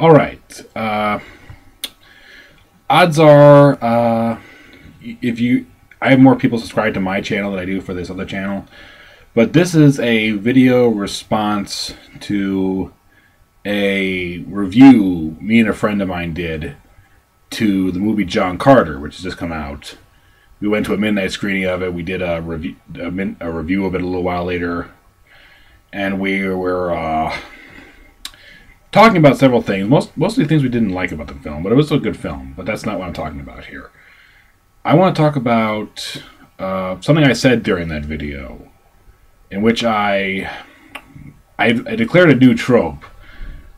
All right. Odds are, if you, I have more people subscribed to my channel than I do for this other channel. But this is a video response to a review me and a friend of mine did to the movie John Carter, which has just come out. We went to a midnight screening of it. We did a review of it a little while later, and we were talking about several things. Mostly things we didn't like about the film, but it was a good film. But that's not what I'm talking about here. I want to talk about something I said during that video, in which I declared a new trope,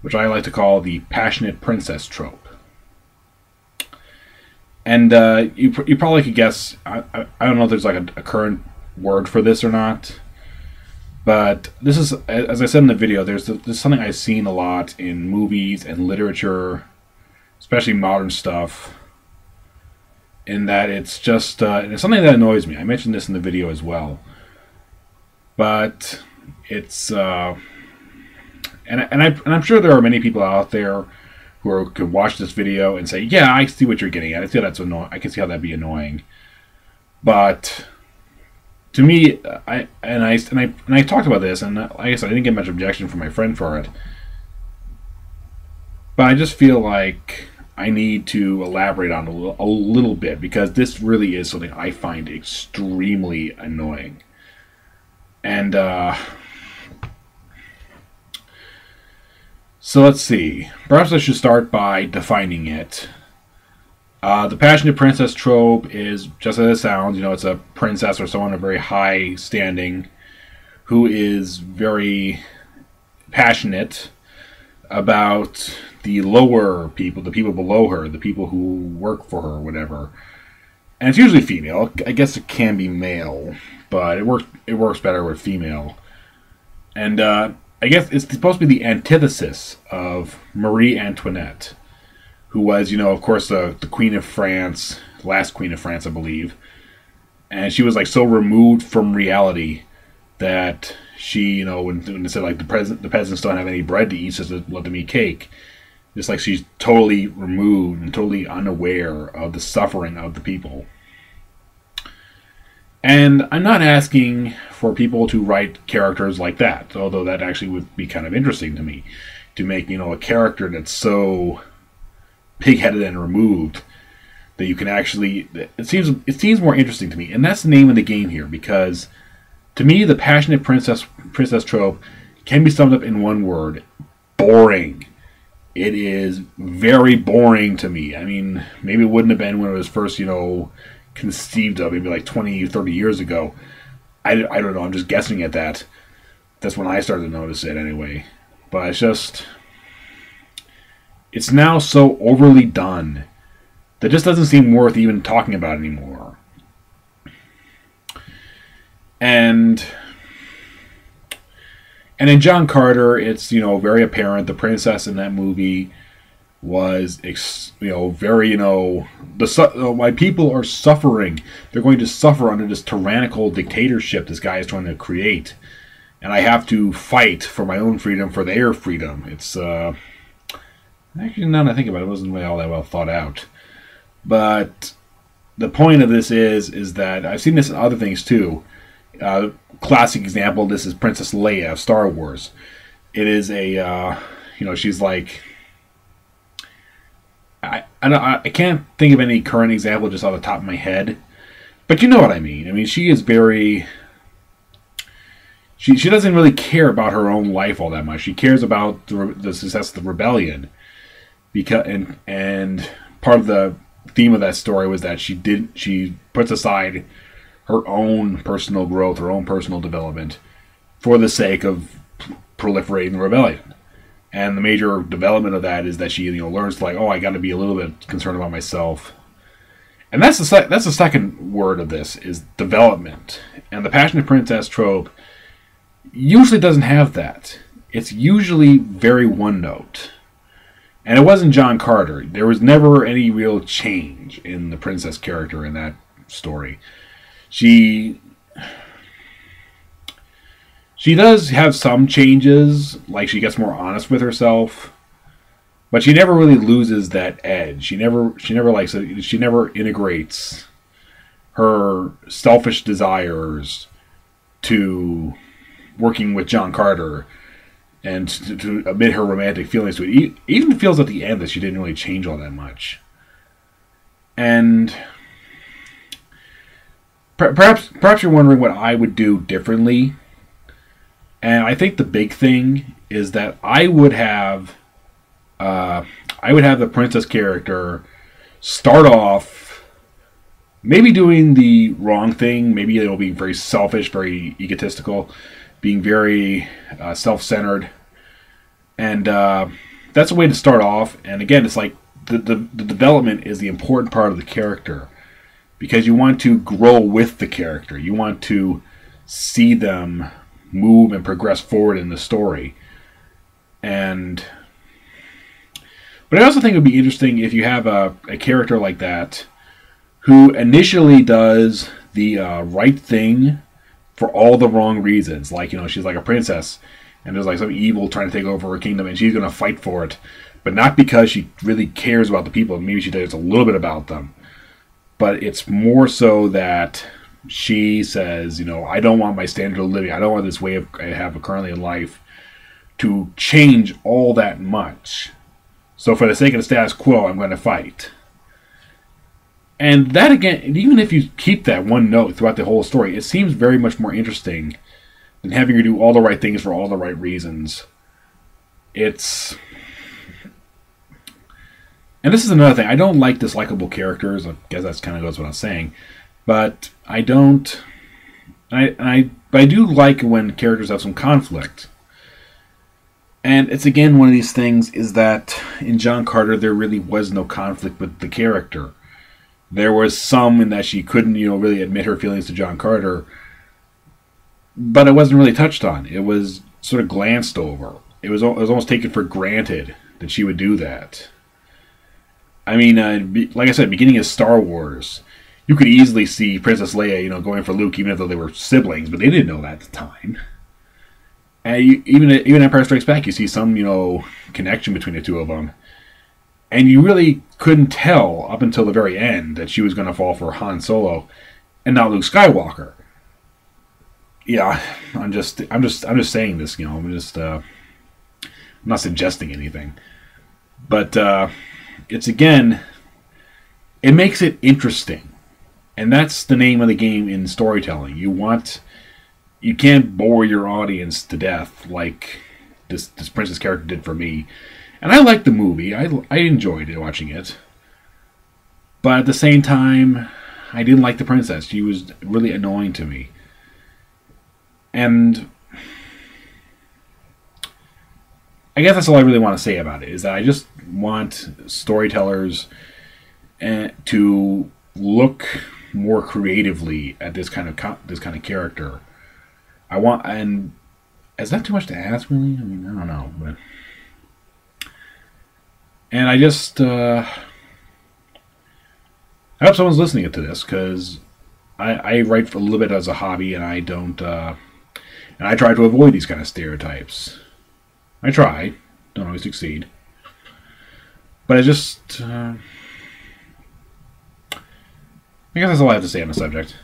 which I like to call the passionate princess trope. And you probably could guess, I don't know if there's like a current word for this or not, but this is, as I said in the video, there's something I've seen a lot in movies and literature, especially modern stuff, in that it's just, it's something that annoys me. I mentioned this in the video as well. But it's, and I'm sure there are many people out there who could watch this video and say, yeah, I see what you're getting at. I see how that's annoying. I can see how that'd be annoying. But to me, I talked about this, and like I said, I didn't get much objection from my friend for it. But I just feel like I need to elaborate on a little bit, because this really is something I find extremely annoying. And so let's see. Perhaps I should start by defining it. The passionate princess trope is just as it sounds. You know, it's a princess or someone of very high standing who is very passionate about the lower people, the people below her, the people who work for her, whatever. And it's usually female. I guess it can be male, but it works better with female. And I guess it's supposed to be the antithesis of Marie Antoinette, who was, you know, of course, the Queen of France, last Queen of France, I believe. And she was like so removed from reality that she, you know, when they said like the peasants don't have any bread to eat, so let them eat cake. Just like she's totally removed and totally unaware of the suffering of the people. And I'm not asking for people to write characters like that, although that actually would be kind of interesting to me, to make, you know, a character that's so pig-headed and removed that you can actually, it seems more interesting to me. And that's the name of the game here, because to me the passionate princess trope can be summed up in one word: boring. It is very boring to me. I mean, maybe it wouldn't have been when it was first, you know, conceived of, maybe like 20, 30 years ago. I don't know, I'm just guessing at that. That's when I started to notice it anyway. But it's just, it's now so overly done that it just doesn't seem worth even talking about anymore. And in John Carter, it's, you know, very apparent the princess in that movie was, you know, very, you know, my people are suffering. They're going to suffer under this tyrannical dictatorship this guy is trying to create, and I have to fight for my own freedom, for their freedom. It's actually, now that I think about it, it wasn't really all that well thought out. But the point of this is that I've seen this in other things too. Classic example, this is Princess Leia of Star Wars. It is a, you know, she's like, I can't think of any current example just off the top of my head, but you know what I mean. I mean, she is very, she doesn't really care about her own life all that much. She cares about the success of the rebellion, because and part of the theme of that story was that she puts aside her own personal growth, her own personal development, for the sake of proliferating the rebellion. And the major development of that is that she, you know, learns, like, oh, I got to be a little bit concerned about myself. And that's the second word of this, is development. And the passionate princess trope usually doesn't have that. It's usually very one note. And it wasn't John Carter. There was never any real change in the princess character in that story. She does have some changes, like she gets more honest with herself, but she never really loses that edge. She never integrates her selfish desires to working with John Carter and to admit her romantic feelings to it. It even feels at the end that she didn't really change all that much. And perhaps you're wondering what I would do differently. And I think the big thing is that I would have the princess character start off maybe doing the wrong thing. Maybe it'll be very selfish, very egotistical, being very self-centered. And that's a way to start off. And again, it's like the development is the important part of the character, because you want to grow with the character. You want to see them move and progress forward in the story. But I also think it would be interesting if you have a character like that who initially does the right thing for all the wrong reasons. Like, she's like a princess, and there's like some evil trying to take over her kingdom, and she's going to fight for it. But not because she really cares about the people. Maybe she cares a little bit about them. But it's more so that she says, I don't want my standard of living, I don't want this way I have currently in life to change all that much. So for the sake of the status quo, I'm going to fight. And that, again, even if you keep that one note throughout the whole story, it seems very much more interesting than having her do all the right things for all the right reasons. And this is another thing. I don't like dislikable characters. I guess that's kind of goes what I'm saying. But I don't... But I do like when characters have some conflict. And it's, again, one of these things is that in John Carter, there really was no conflict with the character. There was some in that she couldn't, really admit her feelings to John Carter. But it wasn't really touched on. It was sort of glanced over. It was almost taken for granted that she would do that. I mean, like I said, beginning of Star Wars, you could easily see Princess Leia, going for Luke, even though they were siblings, but they didn't know that at the time. And even Empire Strikes Back, you see some, connection between the two of them. And you really couldn't tell up until the very end that she was going to fall for Han Solo and not Luke Skywalker. Yeah, I'm just saying this, I'm not suggesting anything. But it's, again, it makes it interesting. And that's the name of the game in storytelling. You can't bore your audience to death like this princess character did for me. And I liked the movie. I enjoyed watching it. But at the same time, I didn't like the princess. She was really annoying to me. And I guess that's all I really want to say about it, is that I just want storytellers to look more creatively at this kind of character. And is that too much to ask, really? I mean, I don't know, but and I just I hope someone's listening to this, because I write for a little bit as a hobby, and I don't and I try to avoid these kind of stereotypes. I try, don't always succeed, but I just I guess that's all I have to say on the subject.